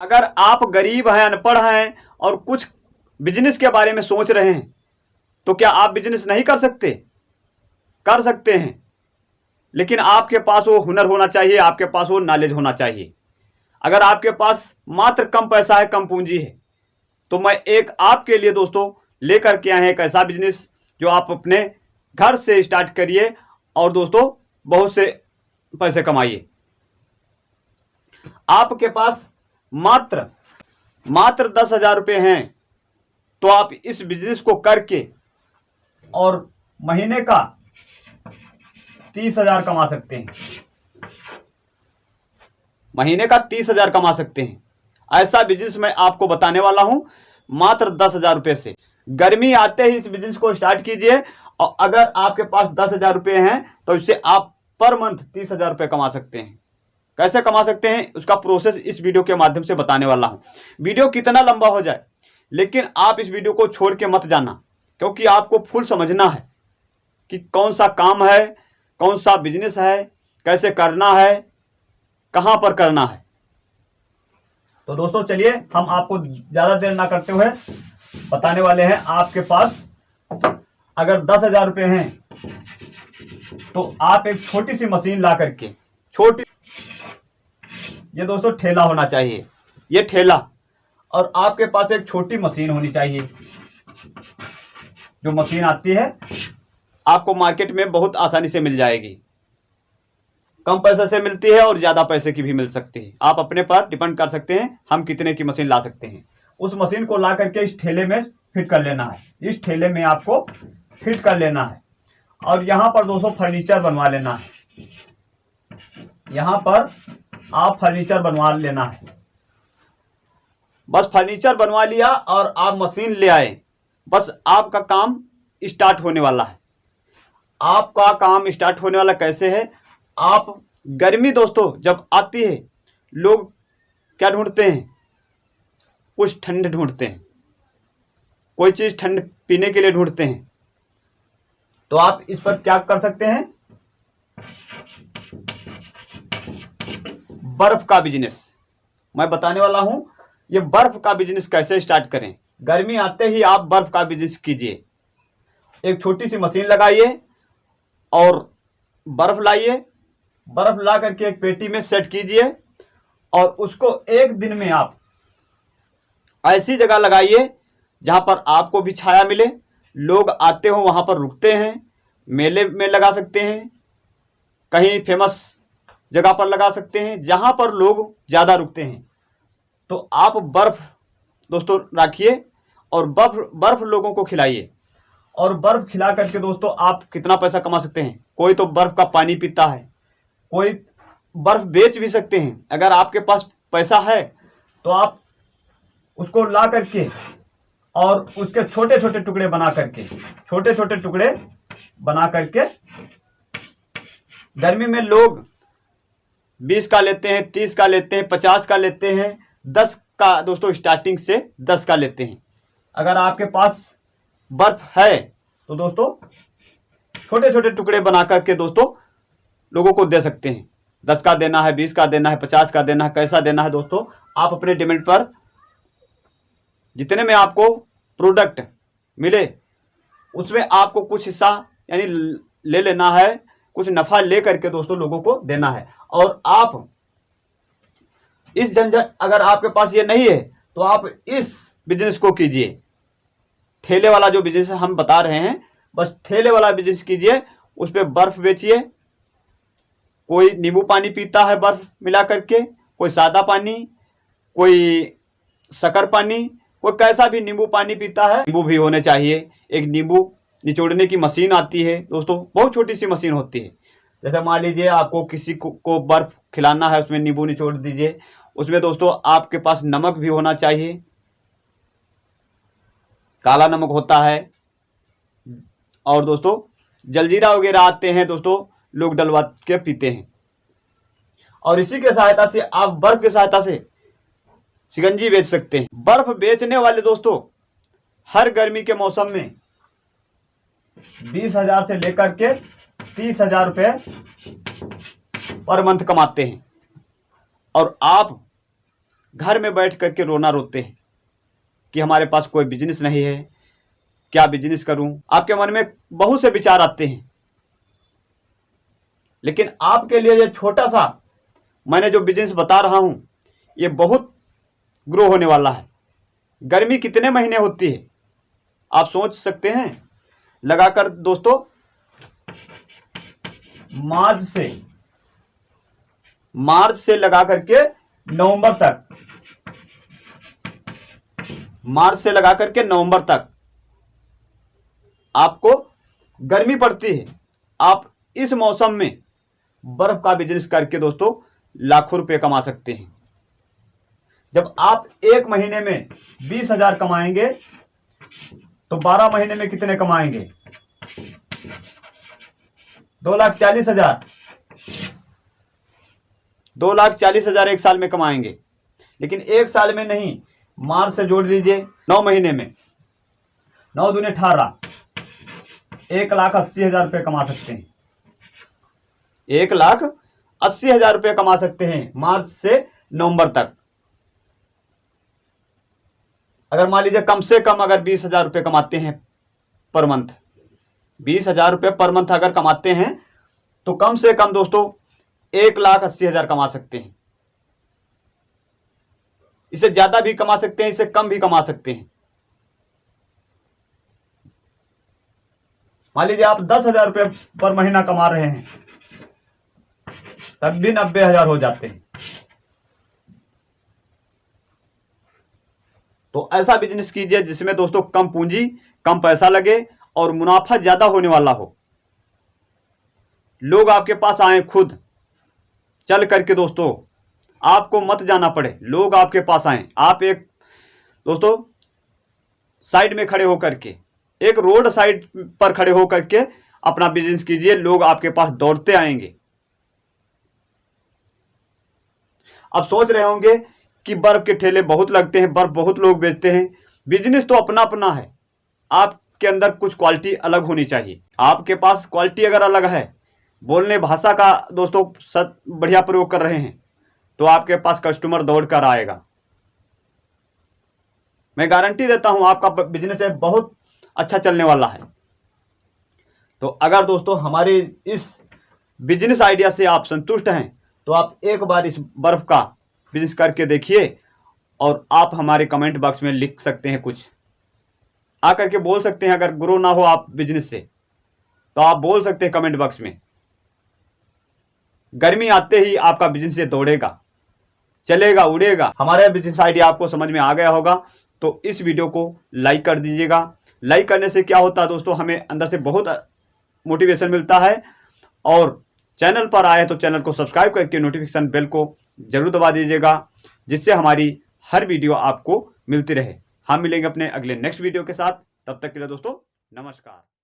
अगर आप गरीब हैं, अनपढ़ हैं और कुछ बिजनेस के बारे में सोच रहे हैं तो क्या आप बिजनेस नहीं कर सकते? कर सकते हैं, लेकिन आपके पास वो हुनर होना चाहिए, आपके पास वो नॉलेज होना चाहिए। अगर आपके पास मात्र कम पैसा है, कम पूंजी है, तो मैं एक आपके लिए दोस्तों लेकर के आए हैं एक ऐसा बिजनेस जो आप अपने घर से स्टार्ट करिए और दोस्तों बहुत से पैसे कमाइए। आपके पास मात्र 10,000 रुपये हैं तो आप इस बिजनेस को करके और महीने का 30,000 कमा सकते हैं। महीने का 30,000 कमा सकते हैं। ऐसा बिजनेस मैं आपको बताने वाला हूं मात्र 10,000 रुपये से। गर्मी आते ही इस बिजनेस को स्टार्ट कीजिए और अगर आपके पास 10,000 रुपये हैं तो इससे आप पर मंथ 30,000 रुपये कमा सकते हैं। कैसे कमा सकते हैं उसका प्रोसेस इस वीडियो के माध्यम से बताने वाला हूं। वीडियो कितना लंबा हो जाए, लेकिन आप इस वीडियो को छोड़ के मत जाना, क्योंकि आपको फुल समझना है कि कौन सा काम है, कौन सा बिजनेस है, कैसे करना है, कहां पर करना है। तो दोस्तों चलिए हम आपको ज्यादा देर ना करते हुए बताने वाले हैं। आपके पास अगर 10,000 रुपये हैं तो आप एक छोटी सी मशीन ला करके, ये दोस्तों ठेला होना चाहिए, ये ठेला, और आपके पास एक छोटी मशीन होनी चाहिए। जो मशीन आती है आपको मार्केट में बहुत आसानी से मिल जाएगी, कम पैसे से मिलती है और ज्यादा पैसे की भी मिल सकती है। आप अपने पर डिपेंड कर सकते हैं हम कितने की मशीन ला सकते हैं। उस मशीन को ला करके इस ठेले में फिट कर लेना है, इस ठेले में आपको फिट कर लेना है और यहां पर दोस्तों फर्नीचर बनवा लेना है। यहां पर आप फर्नीचर बनवा लेना है। बस फर्नीचर बनवा लिया और आप मशीन ले आए, बस आपका काम स्टार्ट होने वाला है। आपका काम स्टार्ट होने वाला कैसे है? आप गर्मी दोस्तों जब आती है, लोग क्या ढूंढते हैं? कुछ ठंड ढूंढते हैं, कोई चीज ठंड पीने के लिए ढूंढते हैं। तो आप इस पर क्या कर सकते हैं? बर्फ का बिजनेस मैं बताने वाला हूं। ये बर्फ का बिजनेस कैसे स्टार्ट करें। गर्मी आते ही आप बर्फ का बिजनेस कीजिए। एक छोटी सी मशीन लगाइए और बर्फ लाइए, बर्फ ला करके एक पेटी में सेट कीजिए और उसको एक दिन में आप ऐसी जगह लगाइए जहां पर आपको भी छाया मिले, लोग आते हो वहां पर रुकते हैं। मेले में लगा सकते हैं, कहीं फेमस जगह पर लगा सकते हैं जहां पर लोग ज्यादा रुकते हैं। तो आप बर्फ दोस्तों रखिए और बर्फ लोगों को खिलाइए और बर्फ खिला करके दोस्तों आप कितना पैसा कमा सकते हैं। कोई तो बर्फ का पानी पीता है, कोई बर्फ बेच भी सकते हैं। अगर आपके पास पैसा है तो आप उसको ला करके और उसके छोटे छोटे टुकड़े बना करके गर्मी में लोग 20 का लेते हैं, 30 का लेते हैं, 50 का लेते हैं, 10 का दोस्तों स्टार्टिंग से 10 का लेते हैं। अगर आपके पास बर्फ है तो दोस्तों छोटे छोटे टुकड़े बना करके दोस्तों लोगों को दे सकते हैं। 10 का देना है, 20 का देना है, 50 का देना है, कैसा देना है दोस्तों आप अपने डिमांड पर, जितने में आपको प्रोडक्ट मिले उसमें आपको कुछ हिस्सा यानी ले लेना है, कुछ नफा ले करके दोस्तों लोगों को देना है। और आप इस झंझट, अगर आपके पास ये नहीं है तो आप इस बिजनेस को कीजिए। ठेले वाला जो बिजनेस हम बता रहे हैं, बस ठेले वाला बिजनेस कीजिए। उस पर बर्फ बेचिए। कोई नींबू पानी पीता है बर्फ मिला करके, कोई सादा पानी, कोई शक्कर पानी, कोई कैसा भी नींबू पानी पीता है। नींबू भी होने चाहिए। एक नींबू निचोड़ने की मशीन आती है दोस्तों, बहुत छोटी सी मशीन होती है। जैसे मान लीजिए आपको किसी को बर्फ खिलाना है, उसमें नींबू निचोड़ दीजिए। उसमें दोस्तों आपके पास नमक भी होना चाहिए, काला नमक होता है। और दोस्तों जलजीरा वगैरह आते हैं दोस्तों, लोग डलवा के पीते हैं। और इसी के सहायता से आप बर्फ की सहायता से शिकंजी बेच सकते हैं। बर्फ बेचने वाले दोस्तों हर गर्मी के मौसम में 20,000 से लेकर के 30,000 रुपये पर मंथ कमाते हैं। और आप घर में बैठ करके रोना रोते हैं कि हमारे पास कोई बिजनेस नहीं है, क्या बिजनेस करूं। आपके मन में बहुत से विचार आते हैं, लेकिन आपके लिए ये छोटा सा मैंने जो बिजनेस बता रहा हूं, ये बहुत ग्रो होने वाला है। गर्मी कितने महीने होती है आप सोच सकते हैं। लगाकर दोस्तों मार्च से लगा करके नवंबर तक आपको गर्मी पड़ती है। आप इस मौसम में बर्फ का बिजनेस करके दोस्तों लाखों रुपए कमा सकते हैं। जब आप एक महीने में 20,000 कमाएंगे तो 12 महीने में कितने कमाएंगे? 2,40,000। 2,40,000 एक साल में कमाएंगे। लेकिन एक साल में नहीं, मार्च से जोड़ लीजिए 9 महीने में, 9 दूने 18, 1,80,000 रुपये कमा सकते हैं। 1,80,000 रुपये कमा सकते हैं मार्च से नवंबर तक। अगर मान लीजिए कम से कम अगर 20,000 रुपये कमाते हैं पर मंथ, 20,000 रुपये पर मंथ अगर कमाते हैं तो कम से कम दोस्तों 1,80,000 कमा सकते हैं। इससे ज्यादा भी कमा सकते हैं, इससे कम भी कमा सकते हैं। मान लीजिए आप 10,000 रुपये पर महीना कमा रहे हैं, तब भी 90,000 हो जाते हैं। तो ऐसा बिजनेस कीजिए जिसमें दोस्तों कम पूंजी, कम पैसा लगे और मुनाफा ज्यादा होने वाला हो। लोग आपके पास आए खुद चल करके दोस्तों, आपको मत जाना पड़े, लोग आपके पास आए। आप एक दोस्तों साइड में खड़े होकर के, एक रोड साइड पर खड़े होकर के अपना बिजनेस कीजिए, लोग आपके पास दौड़ते आएंगे। अब सोच रहे होंगे कि बर्फ के ठेले बहुत लगते हैं, बर्फ बहुत लोग बेचते हैं। बिजनेस तो अपना अपना है, आपके अंदर कुछ क्वालिटी अलग होनी चाहिए। आपके पास क्वालिटी अगर अलग है, बोलने भाषा का दोस्तों बढ़िया प्रयोग कर रहे हैं, तो आपके पास कस्टमर दौड़ कर आएगा। मैं गारंटी देता हूं आपका बिजनेस है बहुत अच्छा चलने वाला है। तो अगर दोस्तों हमारे इस बिजनेस आइडिया से आप संतुष्ट हैं तो आप एक बार इस बर्फ का बिजनेस करके देखिए, और आप हमारे कमेंट बॉक्स में लिख सकते हैं, कुछ आकर के बोल सकते हैं। अगर ग्रो ना हो आप बिजनेस से तो आप बोल सकते हैं कमेंट बॉक्स में। गर्मी आते ही आपका बिजनेस से दौड़ेगा, चलेगा, उड़ेगा। हमारा बिजनेस आइडिया आपको समझ में आ गया होगा तो इस वीडियो को लाइक कर दीजिएगा। लाइक करने से क्या होता है दोस्तों, हमें अंदर से बहुत मोटिवेशन मिलता है। और चैनल पर आए तो चैनल को सब्सक्राइब करके नोटिफिकेशन बेल को जरूर दबा दीजिएगा, जिससे हमारी हर वीडियो आपको मिलती रहे। हम मिलेंगे अपने अगले नेक्स्ट वीडियो के साथ। तब तक के लिए दोस्तों नमस्कार।